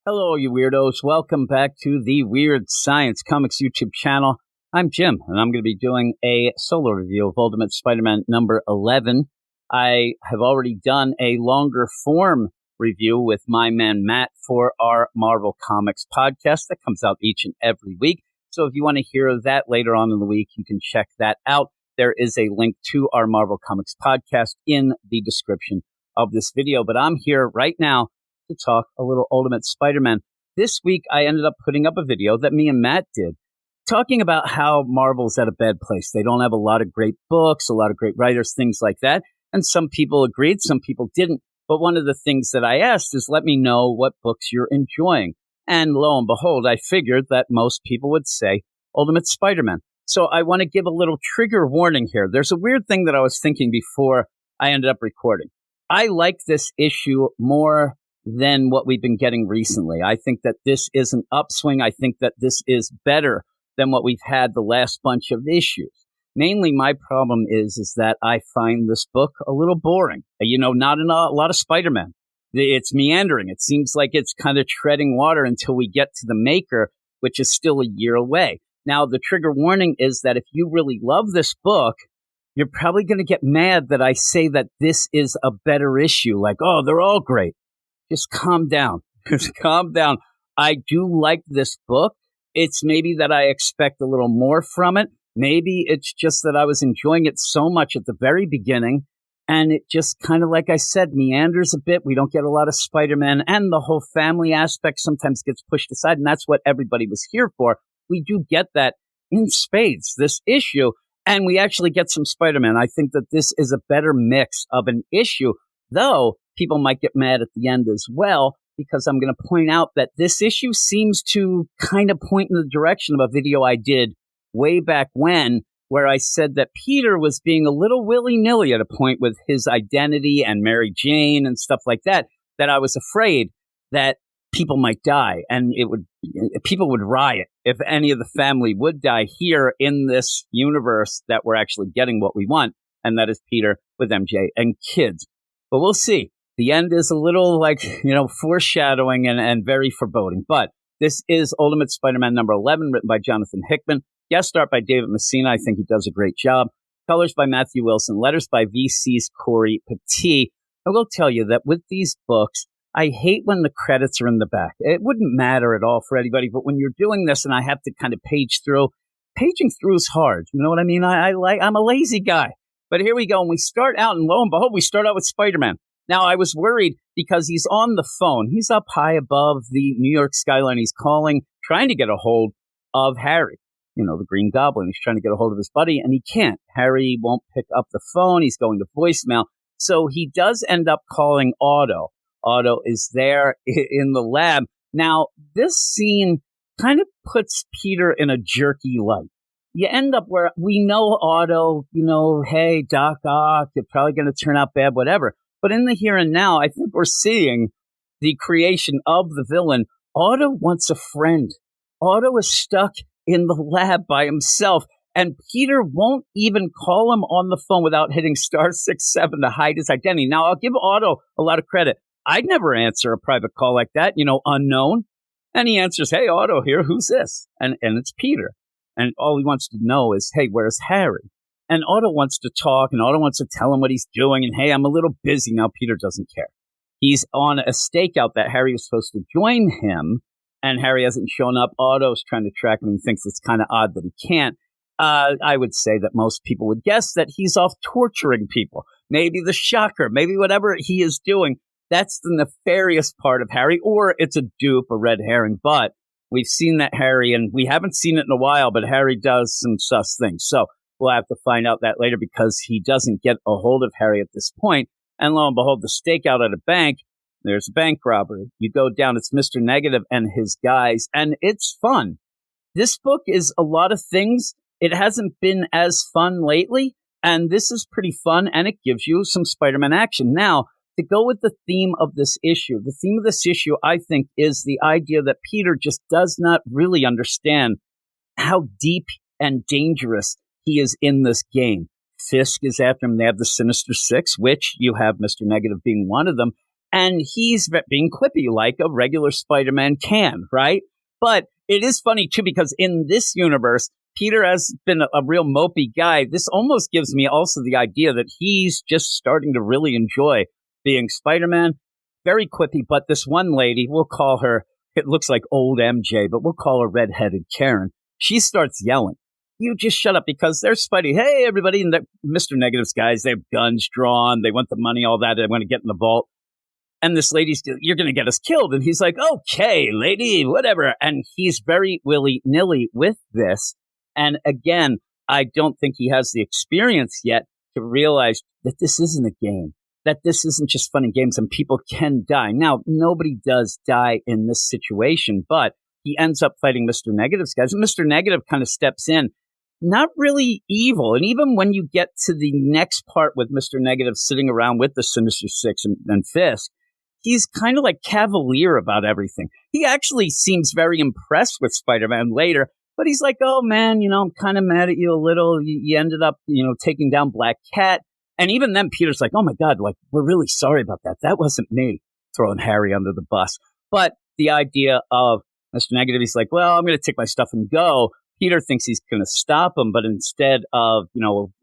Hello, you weirdos. Welcome back to the Weird Science Comics YouTube channel. I'm Jim, and I'm going to be doing a solo review of Ultimate Spider-Man number 11. I have already done a longer form review with my man Matt for our Marvel Comics podcast that comes out each and every week. So if you want to hear that later on in the week, you can check that out. There is a link to our Marvel Comics podcast in the description of this video. But I'm here right now to talk a little Ultimate Spider-Man. This week, I ended up putting up a video that me and Matt did, talking about how Marvel's at a bad place. They don't have a lot of great books, a lot of great writers, things like that. And some people agreed, some people didn't. But one of the things that I asked is, let me know what books you're enjoying. And lo and behold, I figured that most people would say Ultimate Spider-Man. So I want to give a little trigger warning here. There's a weird thing that I was thinking before I ended up recording. I like this issue more than what we've been getting recently. I think that this is an upswing. I think that this is better than what we've had the last bunch of issues. Mainly my problem is that I find this book a little boring. Not a lot of Spider-Man. It's meandering. It seems like it's kind of treading water until we get to the maker, which is still a year away. Now, the trigger warning is that if you really love this book, you're probably going to get mad that I say that this is a better issue. Like, oh, they're all great. Just calm down. Just calm down. I do like this book. It's maybe that I expect a little more from it. Maybe it's just that I was enjoying it so much at the very beginning, and it just kind of, like I said, meanders a bit. We don't get a lot of Spider-Man, and the whole family aspect sometimes gets pushed aside, and that's what everybody was here for. We do get that in spades, this issue, and we actually get some Spider-Man. I think that this is a better mix of an issue, though people might get mad at the end as well, because I'm going to point out that this issue seems to kind of point in the direction of a video I did way back when, where I said that Peter was being a little willy-nilly at a point with his identity and Mary Jane and stuff like that, that I was afraid that people might die, and people would riot if any of the family would die here in this universe that we're actually getting what we want, and that is Peter with MJ and kids. But we'll see. The end is a little foreshadowing and very foreboding. But this is Ultimate Spider-Man number 11, written by Jonathan Hickman. Guest art by David Messina. I think he does a great job. Colors by Matthew Wilson. Letters by VC's Corey Petit. I will tell you that with these books, I hate when the credits are in the back. It wouldn't matter at all for anybody, but when you're doing this and I have to kind of page through, paging through is hard. You know what I mean? I'm a lazy guy. But here we go. And we start out, and lo and behold, we start out with Spider-Man. Now, I was worried because he's on the phone. He's up high above the New York skyline. He's calling, trying to get a hold of Harry, the Green Goblin. He's trying to get a hold of his buddy, and he can't. Harry won't pick up the phone. He's going to voicemail. So he does end up calling Otto. Otto is there in the lab. Now, this scene kind of puts Peter in a jerky light. You end up where we know Otto, hey, Doc Ock, you're probably going to turn out bad, whatever. But in the here and now, I think we're seeing the creation of the villain. Otto wants a friend. Otto is stuck in the lab by himself, and Peter won't even call him on the phone without hitting *67 to hide his identity. Now, I'll give Otto a lot of credit. I'd never answer a private call like that, unknown. And he answers, hey, Otto here, who's this? And it's Peter. And all he wants to know is, hey, where's Harry? And Otto wants to talk, and Otto wants to tell him what he's doing. And, hey, I'm a little busy now. Peter doesn't care. He's on a stakeout that Harry was supposed to join him, and Harry hasn't shown up. Otto's trying to track him. He thinks it's kind of odd that he can't. I would say that most people would guess that he's off torturing people. Maybe the Shocker, maybe whatever he is doing. That's the nefarious part of Harry, or it's a dupe, a red herring. But we've seen that Harry, and we haven't seen it in a while, but Harry does some sus things. So we'll have to find out that later, because he doesn't get a hold of Harry at this point. And lo and behold, the stakeout at a bank, there's a bank robbery. You go down, it's Mr. Negative and his guys, and it's fun. This book is a lot of things. It hasn't been as fun lately, and this is pretty fun, and it gives you some Spider-Man action. Now, to go with the theme of this issue, I think, is the idea that Peter just does not really understand how deep and dangerous he is in this game. Fisk is after him. They have the Sinister Six, which you have Mr. Negative being one of them. And he's being quippy like a regular Spider-Man can, right? But it is funny, too, because in this universe, Peter has been a real mopey guy. This almost gives me also the idea that he's just starting to really enjoy being Spider-Man. Very quippy, but this one lady, we'll call her, it looks like old MJ, but we'll call her redheaded Karen. She starts yelling, "You just shut up," because they're Spidey. Hey, everybody, and Mr. Negative's guys, they have guns drawn. They want the money, all that. They want to get in the vault. And this lady's, "You're going to get us killed." And he's like, "Okay, lady, whatever." And he's very willy-nilly with this. And again, I don't think he has the experience yet to realize that this isn't a game, that this isn't just fun and games and people can die. Now, nobody does die in this situation, but he ends up fighting Mr. Negative's guys. And Mr. Negative kind of steps in, not really evil. And even when you get to the next part with Mr. Negative sitting around with the Sinister Six and Fisk, he's kind of like cavalier about everything. He actually seems very impressed with Spider-Man later, but he's like, "Oh, man, I'm kind of mad at you a little. You ended up, taking down Black Cat." And even then, Peter's like, "Oh, my God, we're really sorry about that. That wasn't me," throwing Harry under the bus. But the idea of Mr. Negative, he's like, "Well, I'm going to take my stuff and go." Peter thinks he's going to stop him, but instead of,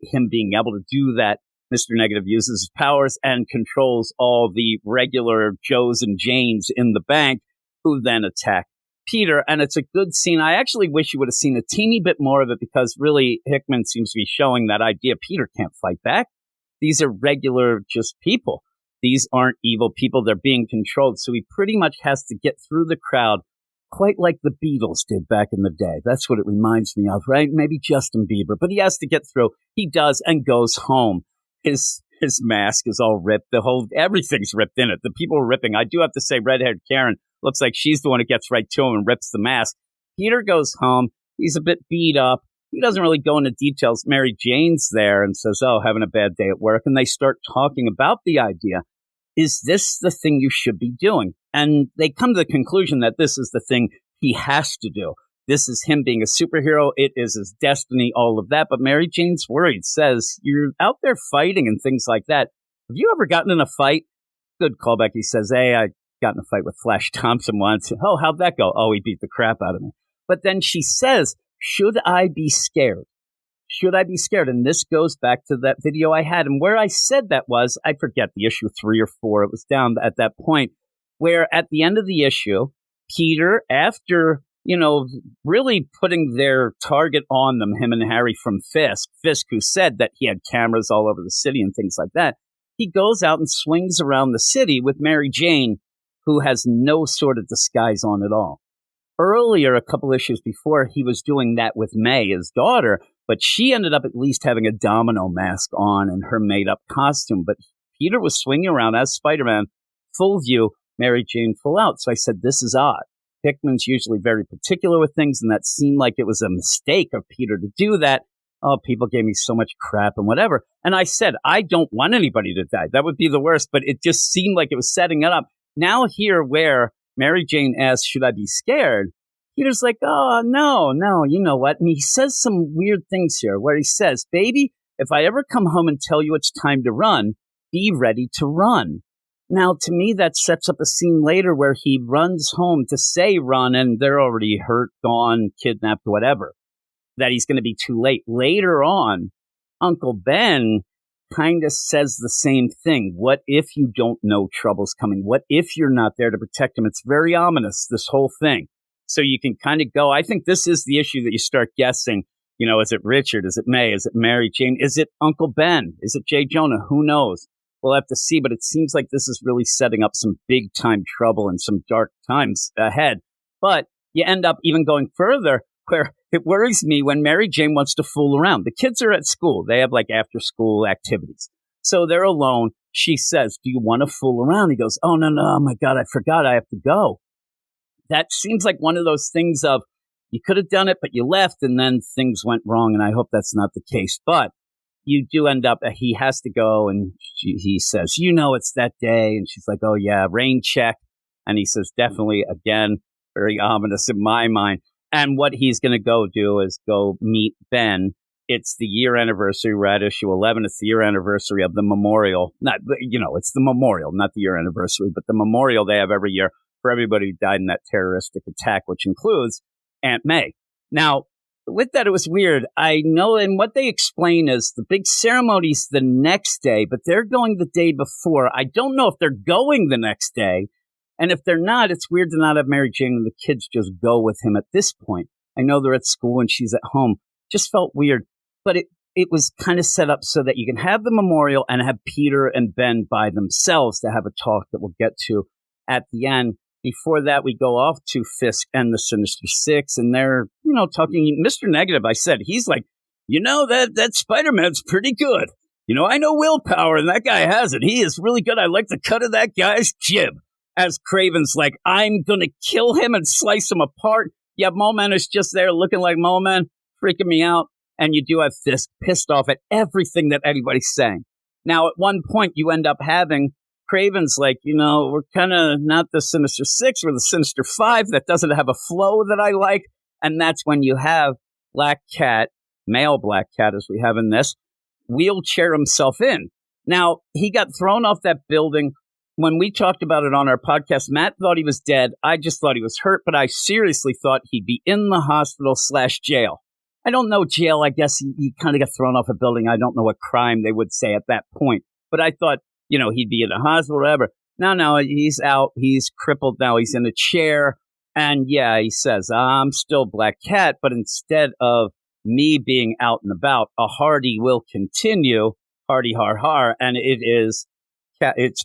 him being able to do that, Mr. Negative uses his powers and controls all the regular Joes and Janes in the bank, who then attack Peter. And it's a good scene. I actually wish you would have seen a teeny bit more of it, because really Hickman seems to be showing that idea. Peter can't fight back. These are regular just people. These aren't evil people. They're being controlled. So he pretty much has to get through the crowd, quite like the Beatles did back in the day. That's what it reminds me of, right? Maybe Justin Bieber. But he has to get through. He does, and goes home. His mask is all ripped. Everything's ripped in it. The people are ripping. I do have to say, red-haired Karen looks like she's the one who gets right to him and rips the mask. Peter goes home. He's a bit beat up. He doesn't really go into details. Mary Jane's there and says, "Oh, having a bad day at work." And they start talking about the idea. Is this the thing you should be doing? And they come to the conclusion that this is the thing he has to do. This is him being a superhero. It is his destiny, all of that. But Mary Jane's worried, says, "You're out there fighting and things like that. Have you ever gotten in a fight?" Good callback. He says, "Hey, I got in a fight with Flash Thompson once." "Oh, how'd that go?" "Oh, he beat the crap out of me." But then she says, "Should I be scared? Should I be scared?" And this goes back to that video I had. And where I said that was, I forget the issue 3 or 4. It was down at that point where at the end of the issue, Peter, after, really putting their target on them, him and Harry from Fisk, who said that he had cameras all over the city and things like that, he goes out and swings around the city with Mary Jane, who has no sort of disguise on at all. Earlier, a couple issues before, he was doing that with May, his daughter, but she ended up at least having a domino mask on and her made-up costume. But Peter was swinging around as Spider-Man, full view, Mary Jane full out. So I said, this is odd. Hickman's usually very particular with things, and that seemed like it was a mistake of Peter to do that. Oh, people gave me so much crap and whatever. And I said, I don't want anybody to die. That would be the worst, but it just seemed like it was setting it up. Now here where Mary Jane asks, should I be scared? Peter's like, oh, no, you know what? And he says some weird things here where he says, baby, if I ever come home and tell you it's time to run, be ready to run. Now, to me, that sets up a scene later where he runs home to say run, and they're already hurt, gone, kidnapped, whatever, that he's going to be too late. Later on, Uncle Ben kind of says the same thing. What if you don't know trouble's coming? What if you're not there to protect him? It's very ominous, this whole thing. So you can kind of go, I think this is the issue that you start guessing, you know, is it Richard? Is it May? Is it Mary Jane? Is it Uncle Ben? Is it J. Jonah? Who knows? We'll have to see, but it seems like this is really setting up some big time trouble and some dark times ahead. But you end up even going further where it worries me when Mary Jane wants to fool around. The kids are at school. They have like after school activities. So they're alone. She says, do you want to fool around? He goes, oh, no, oh my God, I forgot I have to go. That seems like one of those things of you could have done it, but you left and then things went wrong. And I hope that's not the case. But you do end up, he has to go, and he says, you know, it's that day. And she's like, oh, yeah, rain check. And he says, definitely, again, very ominous in my mind. And what he's going to go do is go meet Ben. it's the year anniversary. We're at issue 11. It's the year anniversary of the memorial. Not, it's the memorial, not the year anniversary, but the memorial they have every year for everybody who died in that terroristic attack, which includes Aunt May. Now, with that, it was weird. I know, and what they explain is the big ceremony's the next day, but they're going the day before. I don't know if they're going the next day. And if they're not, it's weird to not have Mary Jane and the kids just go with him at this point. I know they're at school and she's at home. Just felt weird. But it was kind of set up so that you can have the memorial and have Peter and Ben by themselves to have a talk that we'll get to at the end. Before that, we go off to Fisk and the Sinister Six, and they're, talking. Mr. Negative, I said, he's like, that Spider-Man's pretty good. I know willpower, and that guy has it. He is really good. I like the cut of that guy's jib. As Craven's like, I'm going to kill him and slice him apart. Yeah, Mo-Man is just there looking like Mo-Man, freaking me out. And you do have Fisk pissed off at everything that anybody's saying. Now, at one point, you end up having Craven's like, we're kind of not the Sinister Six, we're the Sinister Five. That doesn't have a flow that I like. And that's when you have Black Cat, male Black Cat, as we have in this, wheelchair himself in. Now, he got thrown off that building. When we talked about it on our podcast, Matt thought he was dead. I just thought he was hurt, but I seriously thought he'd be in the hospital/jail. I don't know jail. I guess he kind of got thrown off a building. I don't know what crime they would say at that point. But I thought, he'd be in a hospital or whatever. No, he's out. He's crippled now. He's in a chair. And yeah, he says, I'm still Black Cat, but instead of me being out and about, a Hardy will continue. Hardy har har. And it's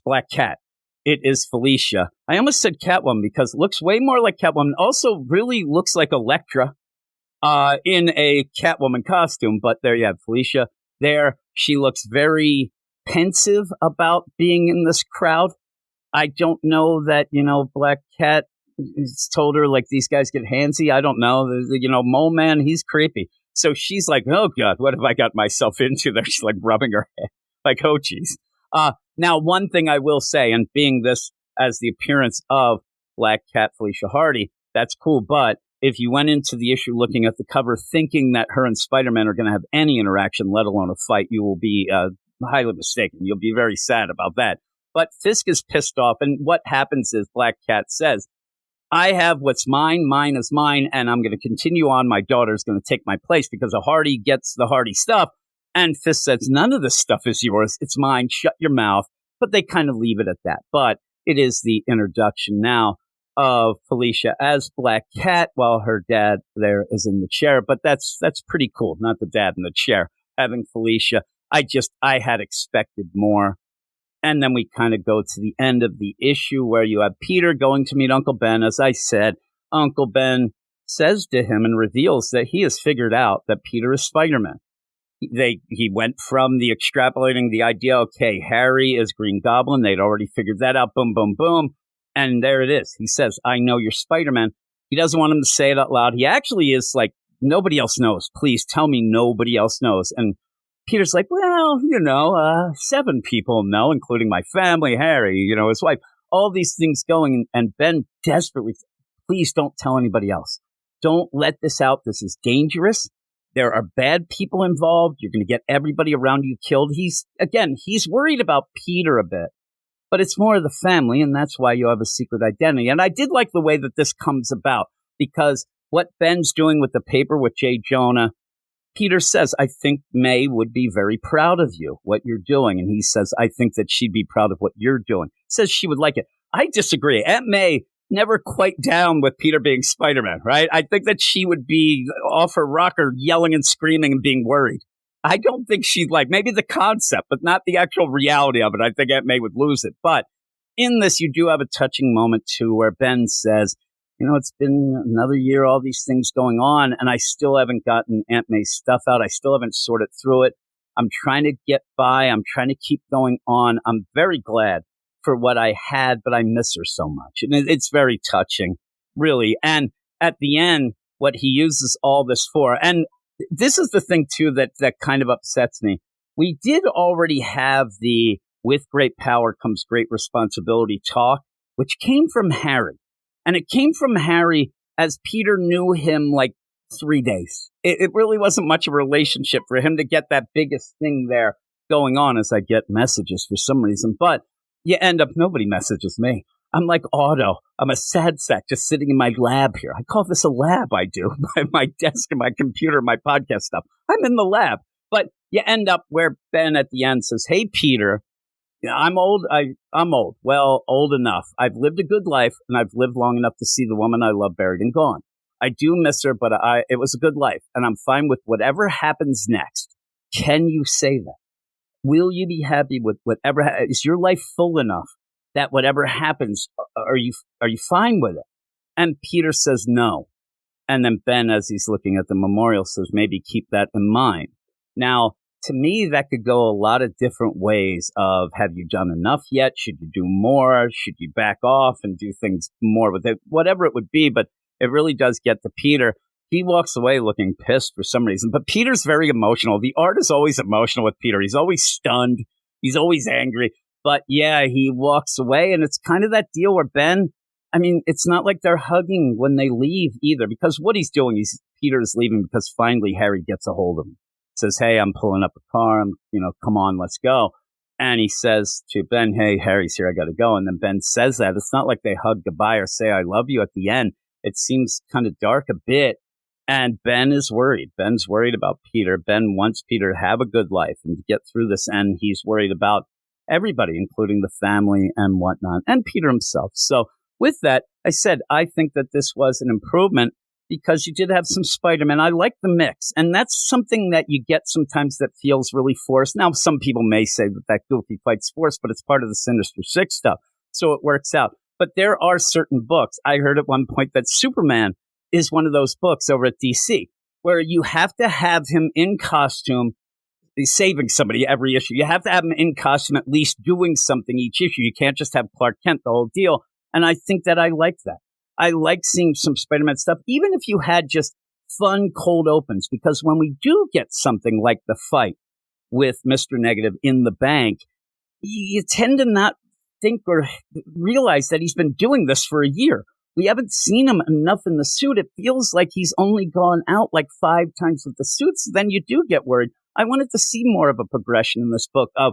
Black Cat. It is Felicia. I almost said Catwoman because it looks way more like Catwoman. Also really looks like Elektra. In a Catwoman costume, but there you have Felicia there. She looks very pensive about being in this crowd. I don't know that, Black Cat told her, like, these guys get handsy. I don't know. Mo-Man, he's creepy. So she's like, oh, God, what have I got myself into there? She's like rubbing her head like, oh, geez. Now, one thing I will say, and being this as the appearance of Black Cat Felicia Hardy, that's cool, but if you went into the issue looking at the cover thinking that her and Spider-Man are going to have any interaction, let alone a fight, you will be highly mistaken. You'll be very sad about that. But Fisk is pissed off, and what happens is Black Cat says, I have what's mine is mine, and I'm going to continue on. My daughter's going to take my place because a Hardy gets the Hardy stuff. And Fisk says, none of this stuff is yours. It's mine. Shut your mouth. But they kind of leave it at that. But it is the introduction now of Felicia as Black Cat while her dad there is in the chair. But that's pretty cool. Not the dad in the chair, having Felicia. I had expected more. And then we kind of go to the end of the issue where you have Peter going to meet Uncle Ben. As I said, Uncle Ben says to him and reveals that he has figured out that Peter is Spider-Man. He went from the extrapolating the idea, okay, Harry is Green Goblin. They'd already figured that out. Boom, boom, boom. And there it is. He says, I know you're Spider-Man. He doesn't want him to say it out loud. He actually is like, nobody else knows. Please tell me nobody else knows. And Peter's like, well, 7 people know, including my family, Harry, his wife, all these things going. And Ben desperately, please don't tell anybody else. Don't let this out. This is dangerous. There are bad people involved. You're going to get everybody around you killed. He's worried about Peter a bit. But it's more of the family, and that's why you have a secret identity. And I did like the way that this comes about, because what Ben's doing with the paper with J. Jonah, Peter says, I think May would be very proud of you, what you're doing. And he says, I think that she'd be proud of what you're doing. Says she would like it. I disagree. Aunt May never quite down with Peter being Spider-Man, right? I think that she would be off her rocker yelling and screaming and being worried. I don't think she'd maybe the concept, but not the actual reality of it. I think Aunt May would lose it. But in this, you do have a touching moment, too, where Ben says, it's been another year, all these things going on, and I still haven't gotten Aunt May's stuff out. I still haven't sorted through it. I'm trying to get by. I'm trying to keep going on. I'm very glad for what I had, but I miss her so much. And it's very touching, really. And at the end, what he uses all this for, and this is the thing, too, that kind of upsets me. We did already have the with great power comes great responsibility talk, which came from Harry. And it came from Harry as Peter knew him 3 days. It really wasn't much of a relationship for him to get that biggest thing there going on, as I get messages for some reason. But you end up, nobody messages me. I'm like Otto. I'm a sad sack just sitting in my lab here. I call this a lab, I do. My desk and my computer, my podcast stuff. I'm in the lab. But you end up where Ben at the end says, hey, Peter, I'm old. I'm old. Well, old enough. I've lived a good life, and I've lived long enough to see the woman I love buried and gone. I do miss her, but it was a good life, and I'm fine with whatever happens next. Can you say that? Will you be happy with whatever? Is your life full enough that whatever happens, are you fine with it? And Peter says no. And then Ben, as he's looking at the memorial, says maybe keep that in mind. Now, to me, that could go a lot of different ways of, have you done enough yet? Should you do more? Should you back off and do things more with it? Whatever it would be, but it really does get to Peter. He walks away looking pissed for some reason, but Peter's very emotional. The art is always emotional with Peter. He's always stunned. He's always angry. But yeah, he walks away, and it's kind of that deal where Ben, I mean, it's not like they're hugging when they leave either, because what he's doing is Peter's leaving because finally Harry gets a hold of him. Says, hey, I'm pulling up a car. Come on, let's go. And he says to Ben, hey, Harry's here. I got to go. And then Ben says that. It's not like they hug goodbye or say, I love you at the end. It seems kind of dark a bit. And Ben is worried. Ben's worried about Peter. Ben wants Peter to have a good life and to get through this. And he's worried about everybody, including the family and whatnot, and Peter himself. So with that, I said, I think that this was an improvement because you did have some Spider-Man. I like the mix. And that's something that you get sometimes that feels really forced. Now, some people may say that goofy fight's forced, but it's part of the Sinister Six stuff. So it works out. But there are certain books. I heard at one point that Superman is one of those books over at DC where you have to have him in costume, saving somebody every issue. You have to have him in costume, at least doing something each issue. You can't just have Clark Kent the whole deal. And I think that I like that. I like seeing some Spider-Man stuff, even if you had just fun cold opens, because when we do get something like the fight with Mr. Negative in the bank, you tend to not think or realize that he's been doing this for a year. We haven't seen him enough in the suit. It feels like he's only gone out like 5 times with the suits. Then you do get worried. I wanted to see more of a progression in this book of,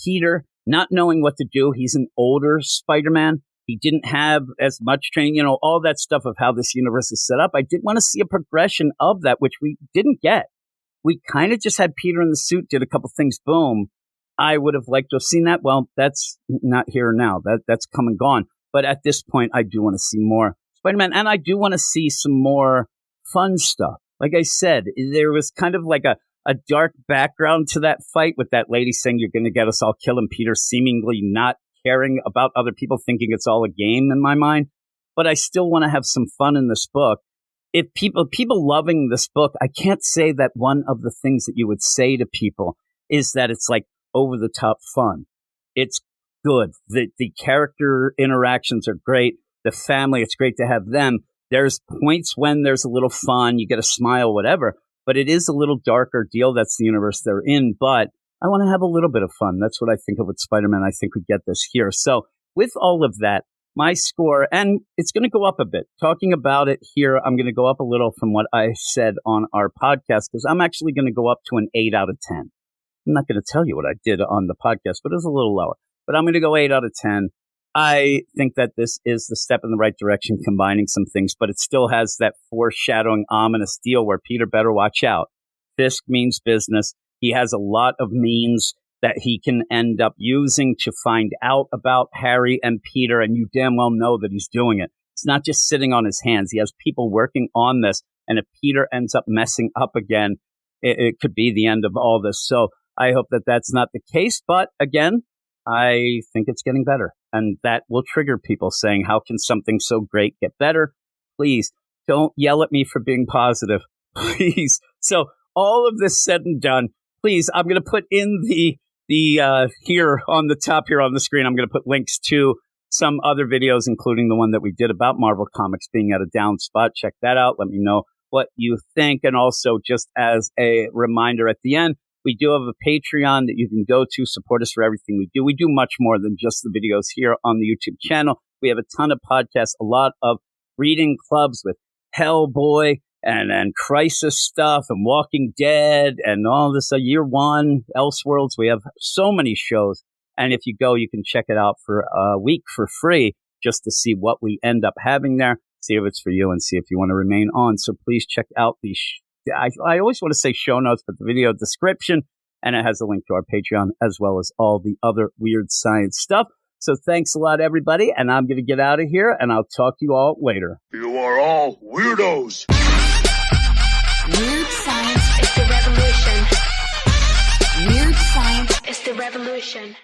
Peter not knowing what to do. He's an older Spider-Man. He didn't have as much training, all that stuff of how this universe is set up. I did want to see a progression of that, which we didn't get. We kind of just had Peter in the suit, did a couple things, boom. I would have liked to have seen that. Well, that's not here now. That's come and gone. But at this point, I do want to see more Spider-Man, and I do want to see some more fun stuff. Like I said, there was kind of like a dark background to that fight with that lady saying, you're going to get us all killed, and Peter seemingly not caring about other people, thinking it's all a game in my mind. But I still want to have some fun in this book. If people loving this book, I can't say that one of the things that you would say to people is that it's like over the top fun. It's good. The character interactions are great. The family, it's great to have them. There's points when there's a little fun, you get a smile, whatever. But it is a little darker deal. That's the universe they're in. But I want to have a little bit of fun. That's what I think of with Spider-Man. I think we get this here. So with all of that, my score, and it's going to go up a bit. Talking about it here, I'm going to go up a little from what I said on our podcast, because I'm actually going to go up to an 8 out of 10. I'm not going to tell you what I did on the podcast, but it was a little lower. But I'm going to go 8 out of 10. I think that this is the step in the right direction, combining some things, but it still has that foreshadowing, ominous deal where Peter better watch out. Fisk means business. He has a lot of means that he can end up using to find out about Harry and Peter, and you damn well know that he's doing it. He's not just sitting on his hands. He has people working on this, and if Peter ends up messing up again, it could be the end of all this. So I hope that that's not the case, but again, I think it's getting better, and that will trigger people saying, how can something so great get better? Please don't yell at me for being positive, please. So all of this said and done, please, I'm going to put in the here on the top here on the screen, I'm going to put links to some other videos, including the one that we did about Marvel Comics being at a down spot. Check that out. Let me know what you think. And also, just as a reminder at the end, we do have a Patreon that you can go to, support us for everything we do. We do much more than just the videos here on the YouTube channel. We have a ton of podcasts, a lot of reading clubs with Hellboy and Crisis stuff and Walking Dead and all this Year One, Elseworlds. We have so many shows. And if you go, you can check it out for a week for free just to see what we end up having there, see if it's for you and see if you want to remain on. So please check out the, I always want to say show notes, but the video description, and it has a link to our Patreon as well as all the other weird science stuff. So thanks a lot, everybody. And I'm going to get out of here and I'll talk to you all later. You are all weirdos. Weird science is the revolution. Weird science is the revolution.